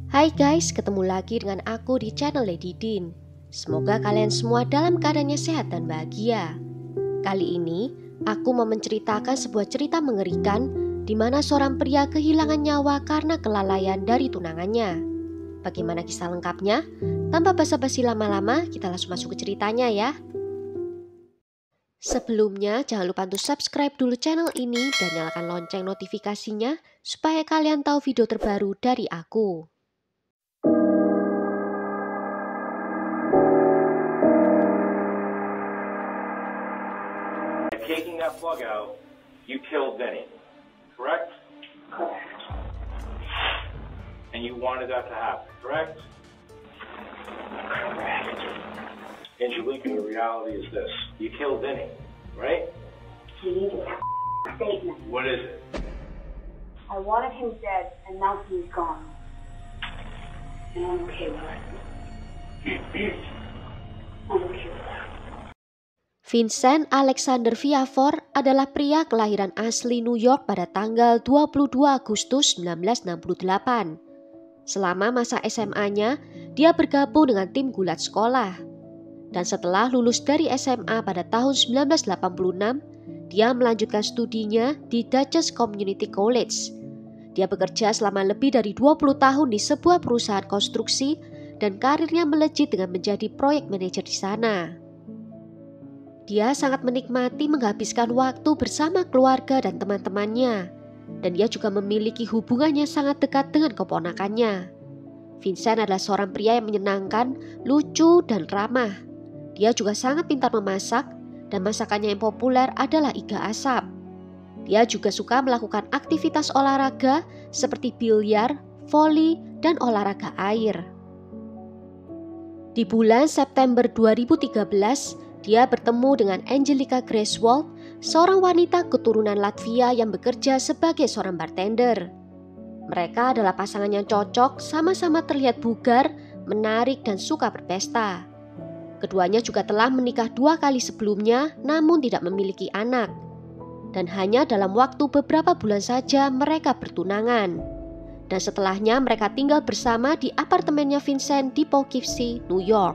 Hai guys, ketemu lagi dengan aku di channel Lady Din. Semoga kalian semua dalam keadaannya sehat dan bahagia. Kali ini, aku mau menceritakan sebuah cerita mengerikan di mana seorang pria kehilangan nyawa karena kelalaian dari tunangannya. Bagaimana kisah lengkapnya? Tanpa basa-basi lama-lama, kita langsung masuk ke ceritanya ya. Sebelumnya, jangan lupa untuk subscribe dulu channel ini dan nyalakan lonceng notifikasinya supaya kalian tahu video terbaru dari aku. Taking that plug out, you killed Vinny, correct? Correct. And you wanted that to happen, correct? Correct. Angelica, the reality is this. You killed Vinny, right? You need a statement. What is it? I wanted him dead, and now he's gone. And I'm okay with it. I'm okay with that. Vincent Alexander Viafor adalah pria kelahiran asli New York pada tanggal 22 Agustus 1968. Selama masa SMA-nya, dia bergabung dengan tim gulat sekolah. Dan setelah lulus dari SMA pada tahun 1986, dia melanjutkan studinya di Dutchess Community College. Dia bekerja selama lebih dari 20 tahun di sebuah perusahaan konstruksi dan karirnya melejit dengan menjadi proyek manajer di sana. Dia sangat menikmati menghabiskan waktu bersama keluarga dan teman-temannya, dan dia juga memiliki hubungannya sangat dekat dengan keponakannya. Vincent adalah seorang pria yang menyenangkan, lucu, dan ramah. Dia juga sangat pintar memasak, dan masakannya yang populer adalah iga asap. Dia juga suka melakukan aktivitas olahraga seperti biliar, voli, dan olahraga air. Di bulan September 2013, dia bertemu dengan Angelica Griswold, seorang wanita keturunan Latvia yang bekerja sebagai seorang bartender. Mereka adalah pasangan yang cocok, sama-sama terlihat bugar, menarik, dan suka berpesta. Keduanya juga telah menikah 2 kali sebelumnya, namun tidak memiliki anak. Dan hanya dalam waktu beberapa bulan saja mereka bertunangan. Dan setelahnya mereka tinggal bersama di apartemennya Vincent di Poughkeepsie, New York.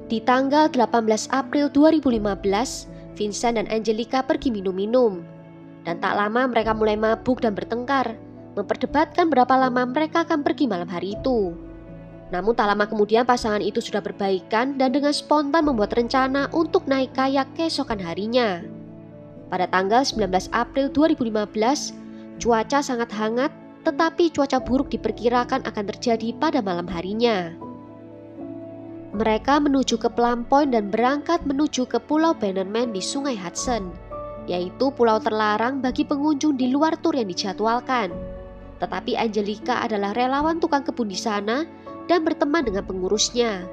Di tanggal 18 April 2015, Vincent dan Angelica pergi minum-minum. Dan tak lama mereka mulai mabuk dan bertengkar, memperdebatkan berapa lama mereka akan pergi malam hari itu. Namun tak lama kemudian pasangan itu sudah berbaikan dan dengan spontan membuat rencana untuk naik kayak keesokan harinya. Pada tanggal 19 April 2015, cuaca sangat hangat, tetapi cuaca buruk diperkirakan akan terjadi pada malam harinya. Mereka menuju ke Plum Point dan berangkat menuju ke Pulau Bannerman di Sungai Hudson, yaitu pulau terlarang bagi pengunjung di luar tur yang dijadwalkan. Tetapi Angelica adalah relawan tukang kebun di sana dan berteman dengan pengurusnya.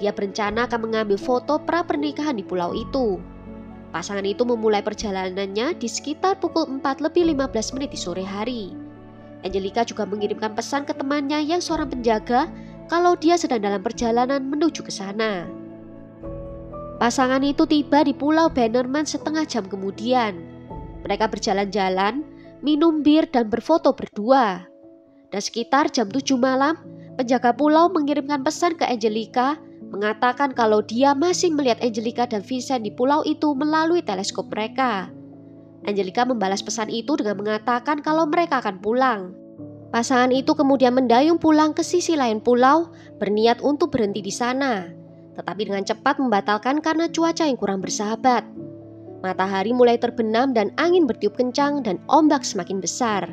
Dia berencana akan mengambil foto pra-pernikahan di pulau itu. Pasangan itu memulai perjalanannya di sekitar pukul 4:15 di sore hari. Angelica juga mengirimkan pesan ke temannya yang seorang penjaga kalau dia sedang dalam perjalanan menuju ke sana. Pasangan itu tiba di Pulau Bannerman setengah jam kemudian. Mereka berjalan-jalan, minum bir dan berfoto berdua. Dan sekitar jam 7 malam, penjaga pulau mengirimkan pesan ke Angelica mengatakan kalau dia masih melihat Angelica dan Vincent di pulau itu melalui teleskop mereka. Angelica membalas pesan itu dengan mengatakan kalau mereka akan pulang. Pasangan itu kemudian mendayung pulang ke sisi lain pulau, berniat untuk berhenti di sana, tetapi dengan cepat membatalkan karena cuaca yang kurang bersahabat. Matahari mulai terbenam dan angin bertiup kencang dan ombak semakin besar.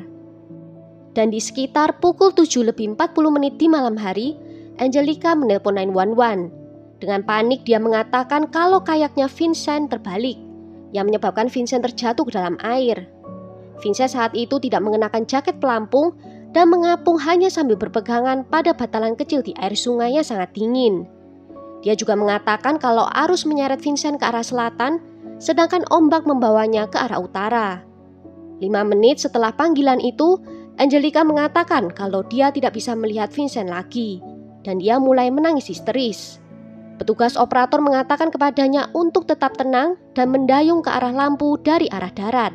Dan di sekitar pukul 7:40 di malam hari, Angelica menelpon 911. Dengan panik dia mengatakan kalau kayaknya Vincent terbalik, yang menyebabkan Vincent terjatuh ke dalam air. Vincent saat itu tidak mengenakan jaket pelampung dan mengapung hanya sambil berpegangan pada batalan kecil di air sungai yang sangat dingin. Dia juga mengatakan kalau arus menyeret Vincent ke arah selatan, sedangkan ombak membawanya ke arah utara. 5 menit setelah panggilan itu, Angelica mengatakan kalau dia tidak bisa melihat Vincent lagi, dan dia mulai menangis histeris. Petugas operator mengatakan kepadanya untuk tetap tenang dan mendayung ke arah lampu dari arah darat.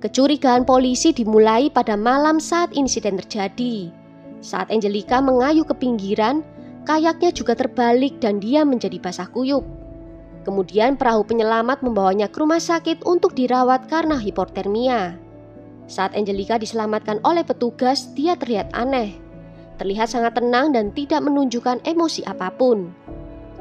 Kecurigaan polisi dimulai pada malam saat insiden terjadi. Saat Angelica mengayuh ke pinggiran, kayaknya juga terbalik dan dia menjadi basah kuyup. Kemudian perahu penyelamat membawanya ke rumah sakit untuk dirawat karena hipotermia. Saat Angelica diselamatkan oleh petugas, dia terlihat aneh. Terlihat sangat tenang dan tidak menunjukkan emosi apapun.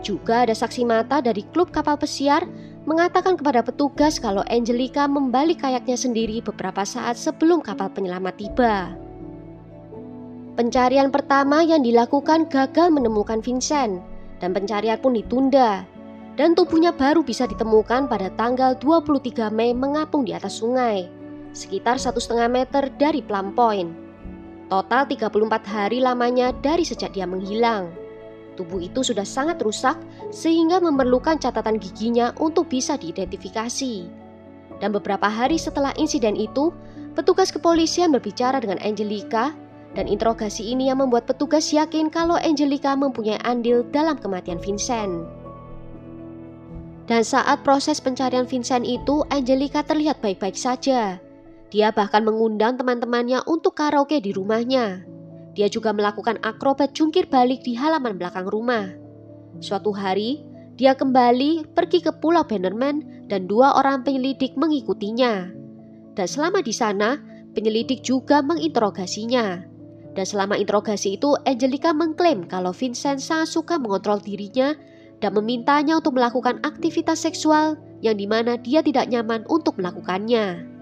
Juga ada saksi mata dari klub kapal pesiar mengatakan kepada petugas kalau Angelica membalik kayaknya sendiri beberapa saat sebelum kapal penyelamat tiba. Pencarian pertama yang dilakukan gagal menemukan Vincent dan pencarian pun ditunda. Dan tubuhnya baru bisa ditemukan pada tanggal 23 Mei mengapung di atas sungai, sekitar 1,5 meter dari Plum Point. Total 34 hari lamanya dari sejak dia menghilang. Tubuh itu sudah sangat rusak sehingga memerlukan catatan giginya untuk bisa diidentifikasi. Dan beberapa hari setelah insiden itu, petugas kepolisian berbicara dengan Angelica dan interogasi ini yang membuat petugas yakin kalau Angelica mempunyai andil dalam kematian Vincent. Dan saat proses pencarian Vincent itu, Angelica terlihat baik-baik saja. Dia bahkan mengundang teman-temannya untuk karaoke di rumahnya. Dia juga melakukan akrobat jungkir balik di halaman belakang rumah. Suatu hari, dia kembali pergi ke Pulau Bannerman dan 2 orang penyelidik mengikutinya. Dan selama di sana, penyelidik juga menginterogasinya. Dan selama interogasi itu, Angelica mengklaim kalau Vincent sangat suka mengontrol dirinya dan memintanya untuk melakukan aktivitas seksual yang dimana dia tidak nyaman untuk melakukannya.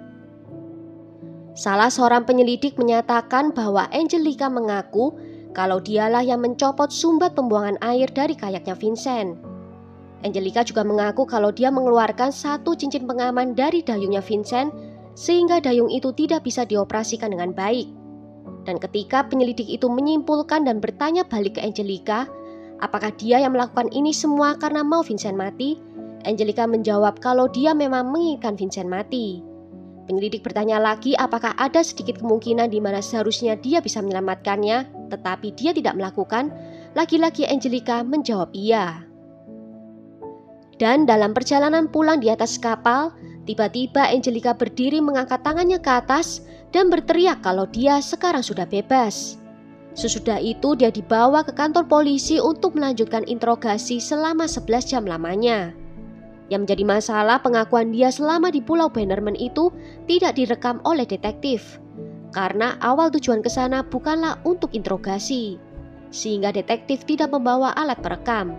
Salah seorang penyelidik menyatakan bahwa Angelica mengaku kalau dialah yang mencopot sumbat pembuangan air dari kayaknya Vincent. Angelica juga mengaku kalau dia mengeluarkan 1 cincin pengaman dari dayungnya Vincent sehingga dayung itu tidak bisa dioperasikan dengan baik. Dan ketika penyelidik itu menyimpulkan dan bertanya balik ke Angelica, apakah dia yang melakukan ini semua karena mau Vincent mati? Angelica menjawab kalau dia memang menginginkan Vincent mati. Penyelidik bertanya lagi apakah ada sedikit kemungkinan di mana seharusnya dia bisa menyelamatkannya, tetapi dia tidak melakukan. Lagi-lagi Angelica menjawab iya. Dan dalam perjalanan pulang di atas kapal, tiba-tiba Angelica berdiri mengangkat tangannya ke atas dan berteriak kalau dia sekarang sudah bebas. Sesudah itu dia dibawa ke kantor polisi untuk melanjutkan interogasi selama 11 jam lamanya. Yang menjadi masalah, pengakuan dia selama di Pulau Bannerman itu tidak direkam oleh detektif. Karena awal tujuan ke sana bukanlah untuk interogasi, sehingga detektif tidak membawa alat perekam.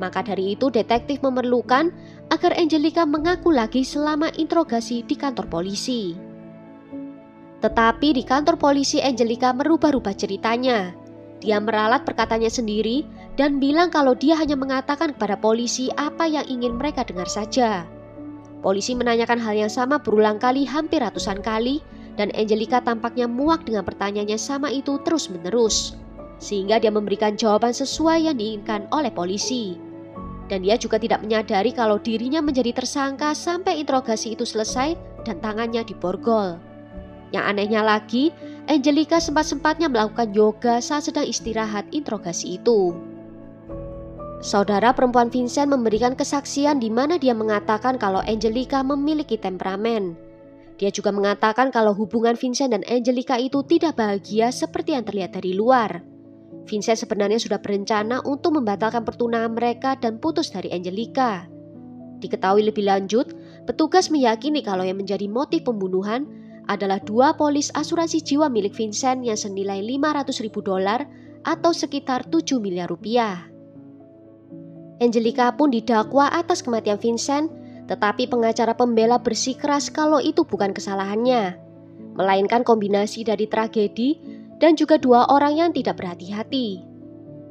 Maka dari itu detektif memerlukan agar Angelica mengaku lagi selama interogasi di kantor polisi. Tetapi di kantor polisi Angelica merubah-rubah ceritanya. Dia meralat perkataannya sendiri dan bilang kalau dia hanya mengatakan kepada polisi apa yang ingin mereka dengar saja. Polisi menanyakan hal yang sama berulang kali hampir ratusan kali dan Angelica tampaknya muak dengan pertanyaannya sama itu terus-menerus. Sehingga dia memberikan jawaban sesuai yang diinginkan oleh polisi. Dan dia juga tidak menyadari kalau dirinya menjadi tersangka sampai interogasi itu selesai dan tangannya diborgol. Yang anehnya lagi, Angelica sempat-sempatnya melakukan yoga saat sedang istirahat interogasi itu. Saudara perempuan Vincent memberikan kesaksian di mana dia mengatakan kalau Angelica memiliki temperamen. Dia juga mengatakan kalau hubungan Vincent dan Angelica itu tidak bahagia seperti yang terlihat dari luar. Vincent sebenarnya sudah berencana untuk membatalkan pertunangan mereka dan putus dari Angelica. Diketahui lebih lanjut, petugas meyakini kalau yang menjadi motif pembunuhan adalah 2 polis asuransi jiwa milik Vincent yang senilai $500.000 atau sekitar 7 miliar rupiah. Angelica pun didakwa atas kematian Vincent, tetapi pengacara pembela bersikeras kalau itu bukan kesalahannya, melainkan kombinasi dari tragedi dan juga 2 orang yang tidak berhati-hati.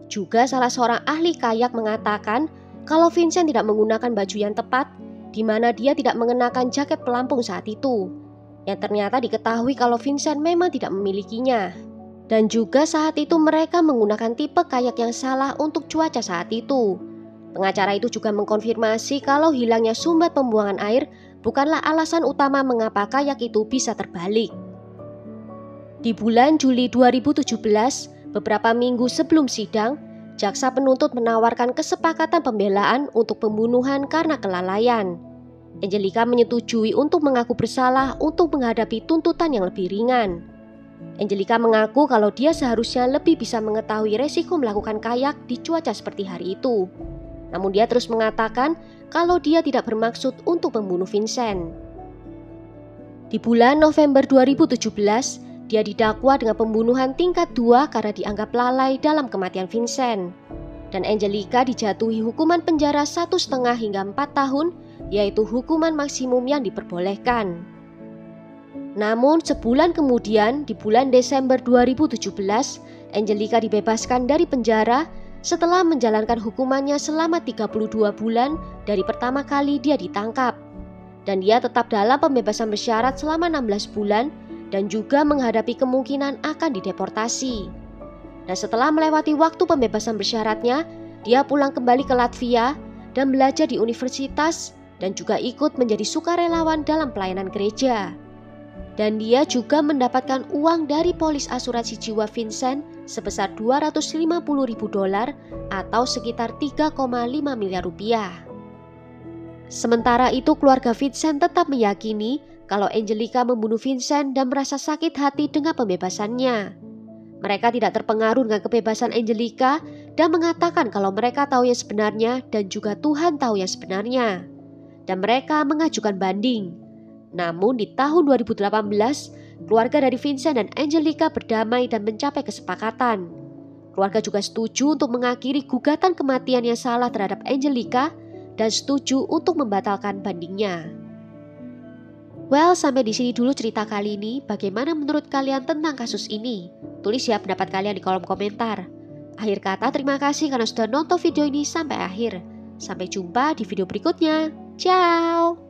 Juga salah seorang ahli kayak mengatakan kalau Vincent tidak menggunakan baju yang tepat, di mana dia tidak mengenakan jaket pelampung saat itu. Yang ternyata diketahui kalau Vincent memang tidak memilikinya. Dan juga saat itu mereka menggunakan tipe kayak yang salah untuk cuaca saat itu. Pengacara itu juga mengkonfirmasi kalau hilangnya sumbat pembuangan air bukanlah alasan utama mengapa kayak itu bisa terbalik. Di bulan Juli 2017, beberapa minggu sebelum sidang, jaksa penuntut menawarkan kesepakatan pembelaan untuk pembunuhan karena kelalaian. Angelica menyetujui untuk mengaku bersalah untuk menghadapi tuntutan yang lebih ringan. Angelica mengaku kalau dia seharusnya lebih bisa mengetahui resiko melakukan kayak di cuaca seperti hari itu. Namun dia terus mengatakan kalau dia tidak bermaksud untuk membunuh Vincent. Di bulan November 2017, dia didakwa dengan pembunuhan tingkat 2 karena dianggap lalai dalam kematian Vincent. Dan Angelica dijatuhi hukuman penjara 1,5 hingga 4 tahun, yaitu hukuman maksimum yang diperbolehkan. Namun sebulan kemudian, di bulan Desember 2017, Angelica dibebaskan dari penjara setelah menjalankan hukumannya selama 32 bulan dari pertama kali dia ditangkap. Dan dia tetap dalam pembebasan bersyarat selama 16 bulan dan juga menghadapi kemungkinan akan dideportasi. Dan setelah melewati waktu pembebasan bersyaratnya, dia pulang kembali ke Latvia dan belajar di universitas dan juga ikut menjadi sukarelawan dalam pelayanan gereja. Dan dia juga mendapatkan uang dari polis asuransi jiwa Vincent sebesar $250.000 atau sekitar 3,5 miliar rupiah. Sementara itu keluarga Vincent tetap meyakini kalau Angelica membunuh Vincent dan merasa sakit hati dengan pembebasannya. Mereka tidak terpengaruh dengan kebebasan Angelica dan mengatakan kalau mereka tahu yang sebenarnya dan juga Tuhan tahu yang sebenarnya. Dan mereka mengajukan banding. Namun di tahun 2018, keluarga dari Vincent dan Angelica berdamai dan mencapai kesepakatan. Keluarga juga setuju untuk mengakhiri gugatan kematian yang salah terhadap Angelica dan setuju untuk membatalkan bandingnya. Well, sampai di sini dulu cerita kali ini. Bagaimana menurut kalian tentang kasus ini? Tulis ya pendapat kalian di kolom komentar. Akhir kata, terima kasih karena sudah nonton video ini sampai akhir. Sampai jumpa di video berikutnya. Ciao!